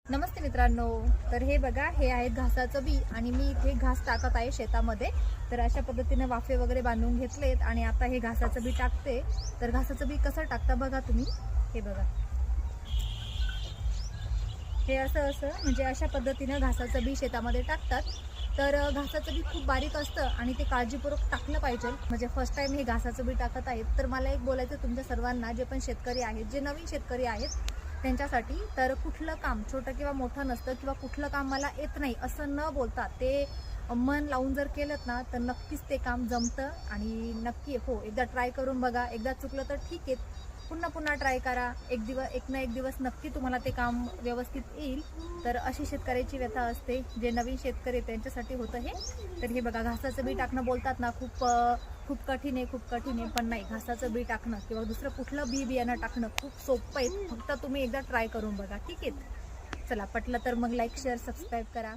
नमस्ते मित्रांनो. तर हे बघा, हे आहे घासाचं बी आणि मी इथे घास टाकत आहे शेतामध्ये. तर अशा पद्धतीने वाफे वगैरे बांधून घेतलेत आणि आता हे घासाचं बी टाकते. तर घासाचं बी कसं टाकता बघा तुम्ही. हे बघा, हे असं असं म्हणजे अशा पद्धतीनं घासाचं बी शेतामध्ये टाकतात. तर घासाचं बी खूप बारीक असतं आणि ते काळजीपूर्वक टाकलं पाहिजे. म्हणजे फर्स्ट टाइम हे घासाचं बी टाकत आहेत. तर मला एक बोलायचं तुमच्या सर्वांना, जे पण शेतकरी आहेत, जे नवीन शेतकरी आहेत त्यांच्यासाठी. तर कुठलं काम छोटं किंवा मोठं नसतं, किंवा कुठलं काम मला येत नाही असं न बोलता ते मन लावून जर केलं ना, तर नक्कीच ते काम जमतं. आणि नक्की हो, एकदा ट्राय करून बघा. एकदा चुकलं तर ठीक आहे, पुन्हा पुन्हा ट्राय करा. एक ना एक दिवस नक्की तुम्हाला ते काम व्यवस्थित येईल. तर अशी शेतकऱ्याची व्यथा असते. जे नवीन शेतकरी त्यांच्यासाठी होतं हे. तर हे बघा, घासाचं बी टाकणं बोलतात ना, खूप कठीण आहे, खूप कठीण आहे. पण नाही, घासाचं बी टाकणं किंवा दुसरं कुठलं बियाणं टाकणं खूप सोपं आहे. फक्त तुम्ही एकदा ट्राय करून बघा. ठीक आहे. चला, पटलं तर मग लाईक, शेअर, सबस्क्राईब करा.